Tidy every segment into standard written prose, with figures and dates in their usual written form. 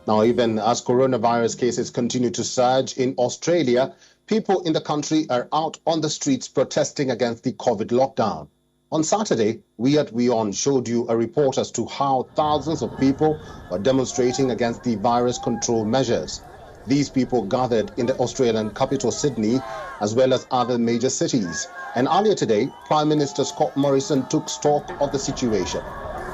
Now, even as coronavirus cases continue to surge in Australia, people in the country are out on the streets protesting against the COVID lockdown. On Saturday, we at WION showed you a report as to how thousands of people were demonstrating against the virus control measures. These people gathered in the Australian capital, Sydney, as well as other major cities. And earlier today, Prime Minister Scott Morrison took stock of the situation.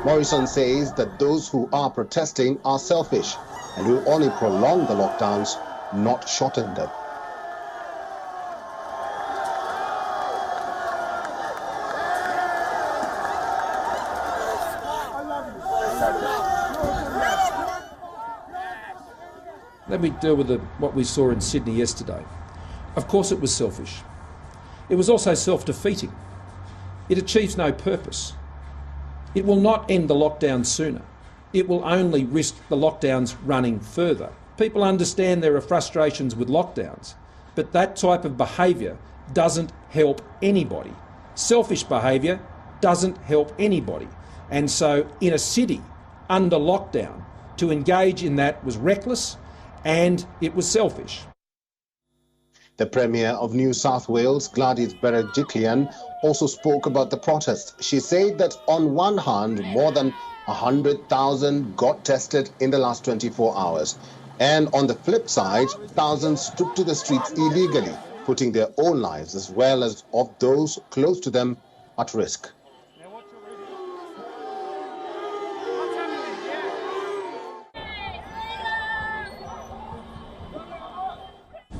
Morrison says that those who are protesting are selfish and will only prolong the lockdowns, not shorten them. Let me deal with what we saw in Sydney yesterday. Of course it was selfish. It was also self-defeating. It achieves no purpose. It will not end the lockdown sooner. It will only risk the lockdowns running further. People understand there are frustrations with lockdowns, but that type of behaviour doesn't help anybody. Selfish behaviour doesn't help anybody. And so in a city under lockdown, to engage in that was reckless and it was selfish. The Premier of New South Wales, Gladys Berejiklian, also spoke about the protest. She said that on one hand, more than 100,000 got tested in the last 24 hours. And on the flip side, thousands took to the streets illegally, putting their own lives as well as of those close to them at risk.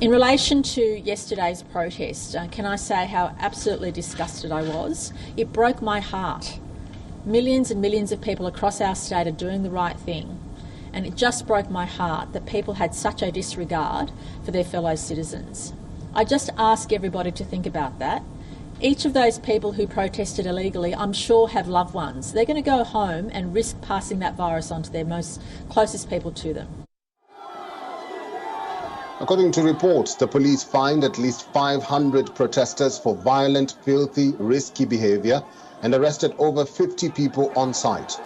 In relation to yesterday's protest, can I say how absolutely disgusted I was? It broke my heart. Millions and millions of people across our state are doing the right thing, and it just broke my heart that people had such a disregard for their fellow citizens. I just ask everybody to think about that. Each of those people who protested illegally, I'm sure, have loved ones. They're going to go home and risk passing that virus on to their most closest people to them. According to reports, the police fined at least 500 protesters for violent, filthy, risky behavior and arrested over 50 people on site.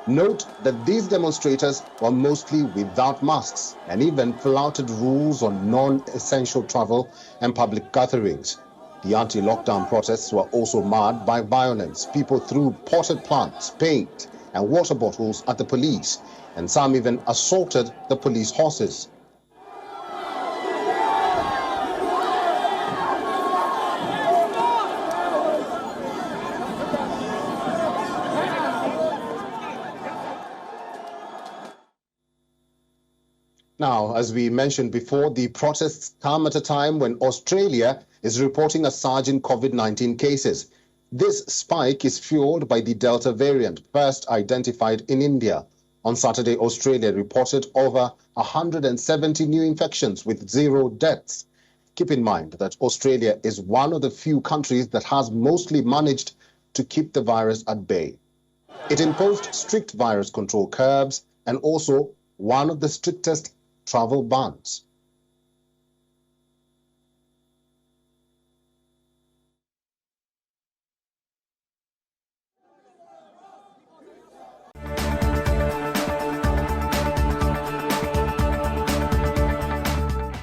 Note that these demonstrators were mostly without masks and even flouted rules on non-essential travel and public gatherings. The anti-lockdown protests were also marred by violence. People threw potted plants, paint and water bottles at the police, and some even assaulted the police horses. Now, as we mentioned before, the protests come at a time when Australia is reporting a surge in COVID-19 cases. This spike is fueled by the Delta variant, first identified in India. On Saturday, Australia reported over 170 new infections with 0 deaths. Keep in mind that Australia is one of the few countries that has mostly managed to keep the virus at bay. It imposed strict virus control curbs and also one of the strictest travel bans.